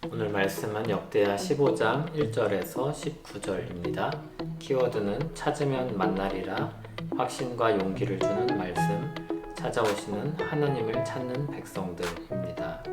오늘 말씀은 역대하 15장 1절에서 19절입니다. 키워드는 찾으면 만나리라, 확신과 용기를 주는 말씀, 찾아오시는 하나님을 찾는 백성들입니다.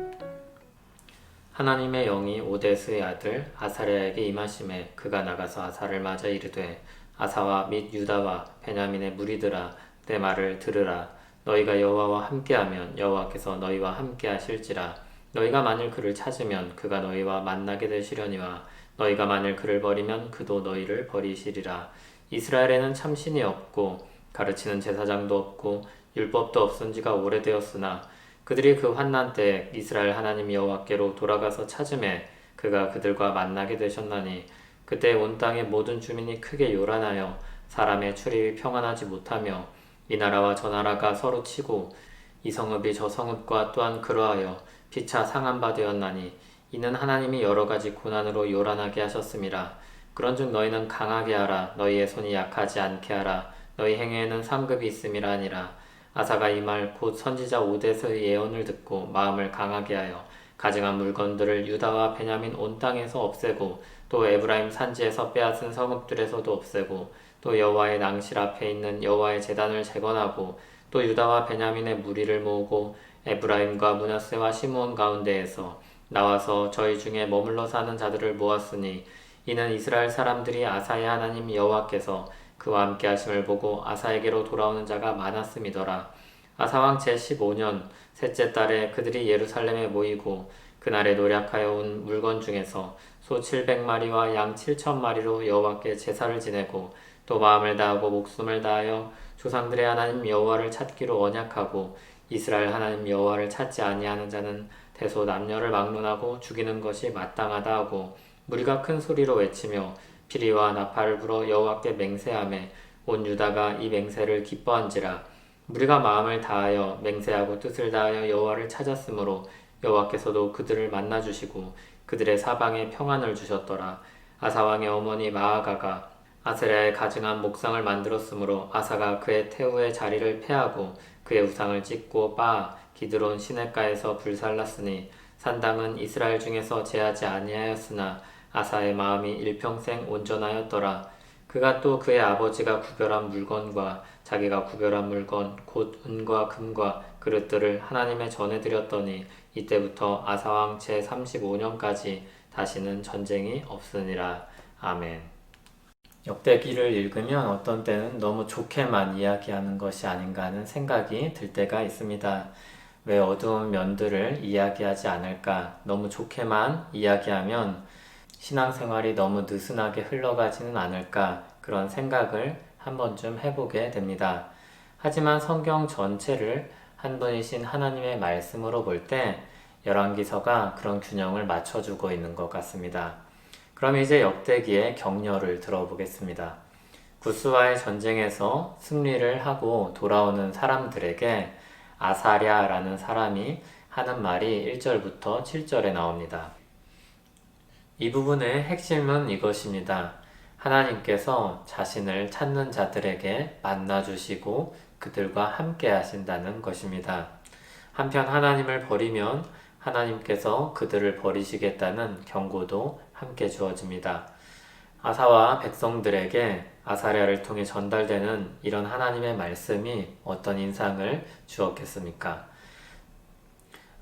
하나님의 영이 오데스의 아들 아사랴에게 임하심에 그가 나가서 아사를 맞아 이르되, 아사와 및 유다와 베냐민의 무리들아, 내 말을 들으라. 너희가 여호와와 함께하면 여호와께서 너희와 함께하실지라. 너희가 만일 그를 찾으면 그가 너희와 만나게 되시려니와 너희가 만일 그를 버리면 그도 너희를 버리시리라. 이스라엘에는 참신이 없고 가르치는 제사장도 없고 율법도 없은 지가 오래되었으나 그들이 그 환난 때 이스라엘 하나님 여호와께로 돌아가서 찾음에 그가 그들과 만나게 되셨나니, 그때 온 땅의 모든 주민이 크게 요란하여 사람의 출입이 평안하지 못하며 이 나라와 저 나라가 서로 치고 이 성읍이 저 성읍과 또한 그러하여 피차 상한 바 되었나니, 이는 하나님이 여러 가지 고난으로 요란하게 하셨음이라. 그런즉 너희는 강하게 하라. 너희의 손이 약하지 않게 하라. 너희 행위에는 상급이 있음이라 하니라. 아사가 이 말 곧 선지자 오데스의 예언을 듣고 마음을 강하게 하여 가증한 물건들을 유다와 베냐민 온 땅에서 없애고 또 에브라임 산지에서 빼앗은 성읍들에서도 없애고 또 여호와의 낭실 앞에 있는 여호와의 제단을 재건하고 또 유다와 베냐민의 무리를 모으고 에브라임과 므낫세와 시므온 가운데에서 나와서 저희 중에 머물러 사는 자들을 모았으니, 이는 이스라엘 사람들이 아사의 하나님 여호와께서 그와 함께 하심을 보고 아사에게로 돌아오는 자가 많았음이더라. 아사왕 제15년 셋째 달에 그들이 예루살렘에 모이고 그날에 노력하여 온 물건 중에서 소 700마리와 양 7,000마리로 여호와께 제사를 지내고 또 마음을 다하고 목숨을 다하여 조상들의 하나님 여호와를 찾기로 언약하고, 이스라엘 하나님 여호와를 찾지 아니하는 자는 대소 남녀를 막론하고 죽이는 것이 마땅하다 하고, 무리가 큰 소리로 외치며 피리와 나팔을 불어 여호와께 맹세하매 온 유다가 이 맹세를 기뻐한지라. 무리가 마음을 다하여 맹세하고 뜻을 다하여 여호와를 찾았으므로 여호와께서도 그들을 만나 주시고 그들의 사방에 평안을 주셨더라. 아사왕의 어머니 마아가가 아세랴의 가증한 목상을 만들었으므로 아사가 그의 태후의 자리를 폐하고 그의 우상을 찢고 빻아 기드론 시냇가에서 불살랐으니, 산당은 이스라엘 중에서 제하지 아니하였으나 아사의 마음이 일평생 온전하였더라. 그가 또 그의 아버지가 구별한 물건과 자기가 구별한 물건 곧 은과 금과 그릇들을 하나님의 전에 드렸더니, 이때부터 아사왕 제35년까지 다시는 전쟁이 없으니라. 아멘. 역대기를 읽으면 어떤 때는 너무 좋게만 이야기하는 것이 아닌가 하는 생각이 들 때가 있습니다. 왜 어두운 면들을 이야기하지 않을까? 너무 좋게만 이야기하면 신앙생활이 너무 느슨하게 흘러가지는 않을까? 그런 생각을 한 번쯤 해보게 됩니다. 하지만 성경 전체를 한 분이신 하나님의 말씀으로 볼 때 열왕기서가 그런 균형을 맞춰주고 있는 것 같습니다. 그럼 이제 역대기의 격려를 들어보겠습니다. 구스와의 전쟁에서 승리를 하고 돌아오는 사람들에게 아사랴라는 사람이 하는 말이 1절부터 7절에 나옵니다. 이 부분의 핵심은 이것입니다. 하나님께서 자신을 찾는 자들에게 만나주시고 그들과 함께 하신다는 것입니다. 한편 하나님을 버리면 하나님께서 그들을 버리시겠다는 경고도 함께 주어집니다. 아사와 백성들에게 아사랴를 통해 전달되는 이런 하나님의 말씀이 어떤 인상을 주었겠습니까?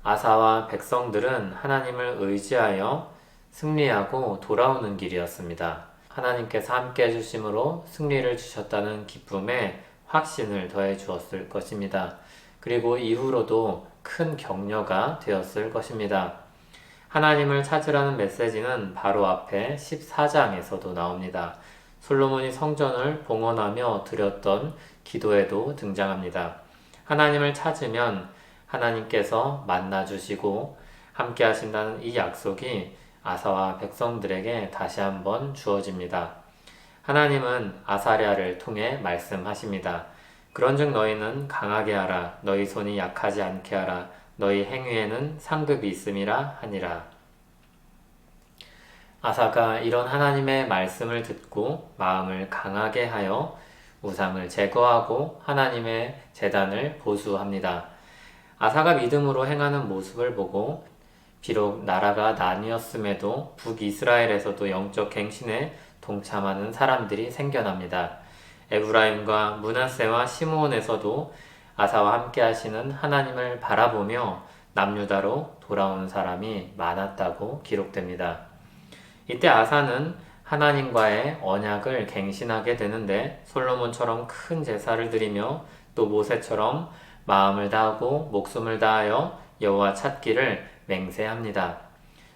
아사와 백성들은 하나님을 의지하여 승리하고 돌아오는 길이었습니다. 하나님께서 함께 해주심으로 승리를 주셨다는 기쁨에 확신을 더해 주었을 것입니다. 그리고 이후로도 큰 격려가 되었을 것입니다. 하나님을 찾으라는 메시지는 바로 앞에 14장에서도 나옵니다. 솔로몬이 성전을 봉헌하며 드렸던 기도에도 등장합니다. 하나님을 찾으면 하나님께서 만나주시고 함께 하신다는 이 약속이 아사와 백성들에게 다시 한번 주어집니다. 하나님은 아사랴를 통해 말씀하십니다. 그런즉 너희는 강하게 하라. 너희 손이 약하지 않게 하라. 너희 행위에는 상급이 있음이라 하니라. 아사가 이런 하나님의 말씀을 듣고 마음을 강하게 하여 우상을 제거하고 하나님의 제단을 보수합니다. 아사가 믿음으로 행하는 모습을 보고 비록 나라가 나뉘었음에도 북이스라엘에서도 영적 갱신에 동참하는 사람들이 생겨납니다. 에브라임과 므낫세와 시므온에서도 아사와 함께 하시는 하나님을 바라보며 남유다로 돌아온 사람이 많았다고 기록됩니다. 이때 아사는 하나님과의 언약을 갱신하게 되는데 솔로몬처럼 큰 제사를 드리며 또 모세처럼 마음을 다하고 목숨을 다하여 여호와 찾기를 맹세합니다.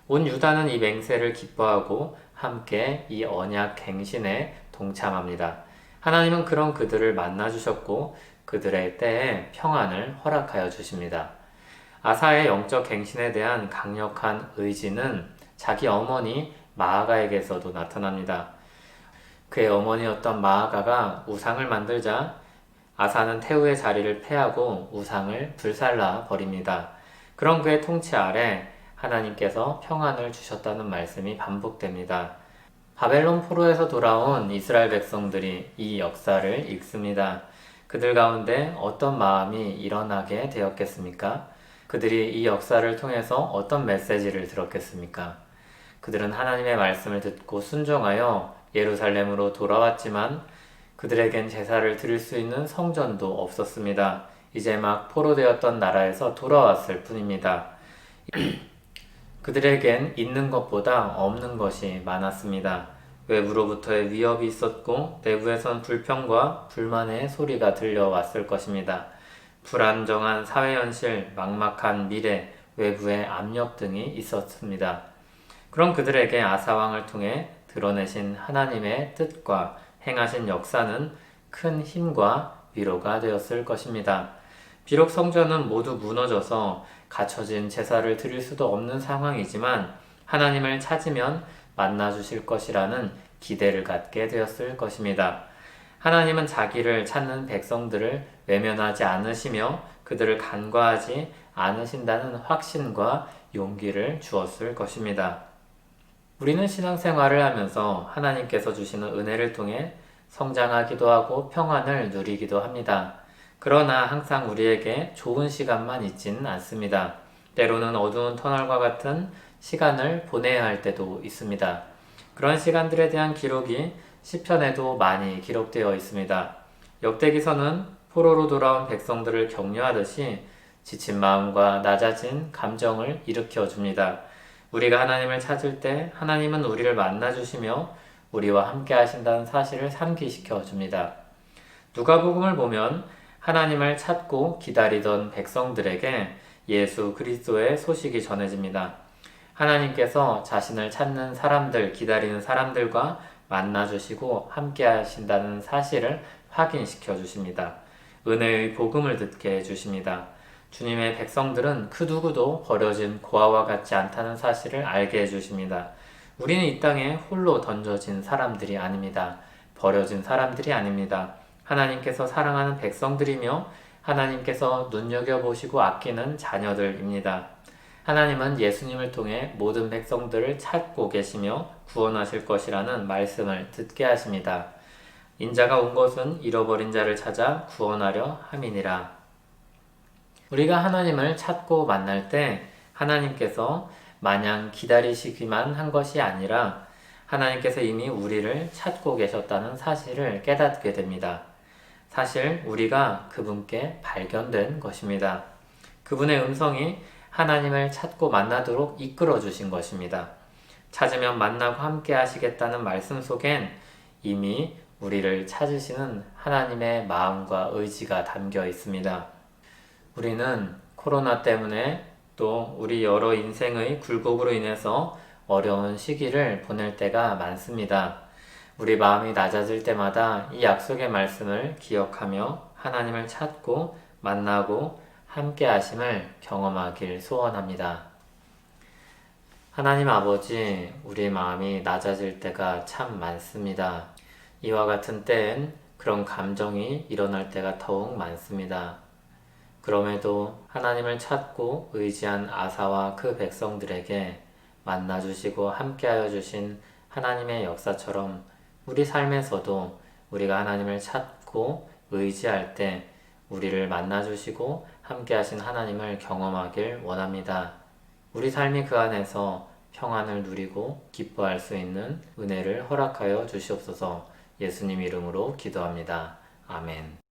온 유다는 이 맹세를 기뻐하고 함께 이 언약 갱신에 동참합니다. 하나님은 그런 그들을 만나주셨고 그들의 때에 평안을 허락하여 주십니다. 아사의 영적 갱신에 대한 강력한 의지는 자기 어머니 마아가에게서도 나타납니다. 그의 어머니였던 마아가가 우상을 만들자 아사는 태후의 자리를 패하고 우상을 불살라 버립니다. 그런 그의 통치 아래 하나님께서 평안을 주셨다는 말씀이 반복됩니다. 바벨론 포로에서 돌아온 이스라엘 백성들이 이 역사를 읽습니다. 그들 가운데 어떤 마음이 일어나게 되었겠습니까? 그들이 이 역사를 통해서 어떤 메시지를 들었겠습니까? 그들은 하나님의 말씀을 듣고 순종하여 예루살렘으로 돌아왔지만 그들에겐 제사를 드릴 수 있는 성전도 없었습니다. 이제 막 포로되었던 나라에서 돌아왔을 뿐입니다. 그들에겐 있는 것보다 없는 것이 많았습니다. 외부로부터의 위협이 있었고 내부에선 불평과 불만의 소리가 들려왔을 것입니다. 불안정한 사회현실, 막막한 미래, 외부의 압력 등이 있었습니다. 그런 그들에게 아사왕을 통해 드러내신 하나님의 뜻과 행하신 역사는 큰 힘과 위로가 되었을 것입니다. 비록 성전은 모두 무너져서 갖춰진 제사를 드릴 수도 없는 상황이지만 하나님을 찾으면 만나주실 것이라는 기대를 갖게 되었을 것입니다. 하나님은 자기를 찾는 백성들을 외면하지 않으시며 그들을 간과하지 않으신다는 확신과 용기를 주었을 것입니다. 우리는 신앙생활을 하면서 하나님께서 주시는 은혜를 통해 성장하기도 하고 평안을 누리기도 합니다. 그러나 항상 우리에게 좋은 시간만 있지는 않습니다. 때로는 어두운 터널과 같은 시간을 보내야 할 때도 있습니다. 그런 시간들에 대한 기록이 시편에도 많이 기록되어 있습니다. 역대기서는 포로로 돌아온 백성들을 격려하듯이 지친 마음과 낮아진 감정을 일으켜 줍니다. 우리가 하나님을 찾을 때 하나님은 우리를 만나주시며 우리와 함께 하신다는 사실을 상기시켜 줍니다. 누가복음을 보면 하나님을 찾고 기다리던 백성들에게 예수 그리스도의 소식이 전해집니다. 하나님께서 자신을 찾는 사람들, 기다리는 사람들과 만나주시고 함께 하신다는 사실을 확인시켜 주십니다. 은혜의 복음을 듣게 해주십니다. 주님의 백성들은 그 누구도 버려진 고아와 같지 않다는 사실을 알게 해주십니다. 우리는 이 땅에 홀로 던져진 사람들이 아닙니다. 버려진 사람들이 아닙니다. 하나님께서 사랑하는 백성들이며 하나님께서 눈여겨보시고 아끼는 자녀들입니다. 하나님은 예수님을 통해 모든 백성들을 찾고 계시며 구원하실 것이라는 말씀을 듣게 하십니다. 인자가 온 것은 잃어버린 자를 찾아 구원하려 함이니라. 우리가 하나님을 찾고 만날 때 하나님께서 마냥 기다리시기만 한 것이 아니라 하나님께서 이미 우리를 찾고 계셨다는 사실을 깨닫게 됩니다. 사실 우리가 그분께 발견된 것입니다. 그분의 음성이 하나님을 찾고 만나도록 이끌어 주신 것입니다. 찾으면 만나고 함께 하시겠다는 말씀 속엔 이미 우리를 찾으시는 하나님의 마음과 의지가 담겨 있습니다. 우리는 코로나 때문에 또 우리 여러 인생의 굴곡으로 인해서 어려운 시기를 보낼 때가 많습니다. 우리 마음이 낮아질 때마다 이 약속의 말씀을 기억하며 하나님을 찾고 만나고 함께 하심을 경험하길 소원합니다. 하나님 아버지, 우리 마음이 낮아질 때가 참 많습니다. 이와 같은 때엔 그런 감정이 일어날 때가 더욱 많습니다. 그럼에도 하나님을 찾고 의지한 아사와 그 백성들에게 만나주시고 함께하여 주신 하나님의 역사처럼 우리 삶에서도 우리가 하나님을 찾고 의지할 때 우리를 만나주시고 함께하신 하나님을 경험하길 원합니다. 우리 삶이 그 안에서 평안을 누리고 기뻐할 수 있는 은혜를 허락하여 주시옵소서. 예수님 이름으로 기도합니다. 아멘.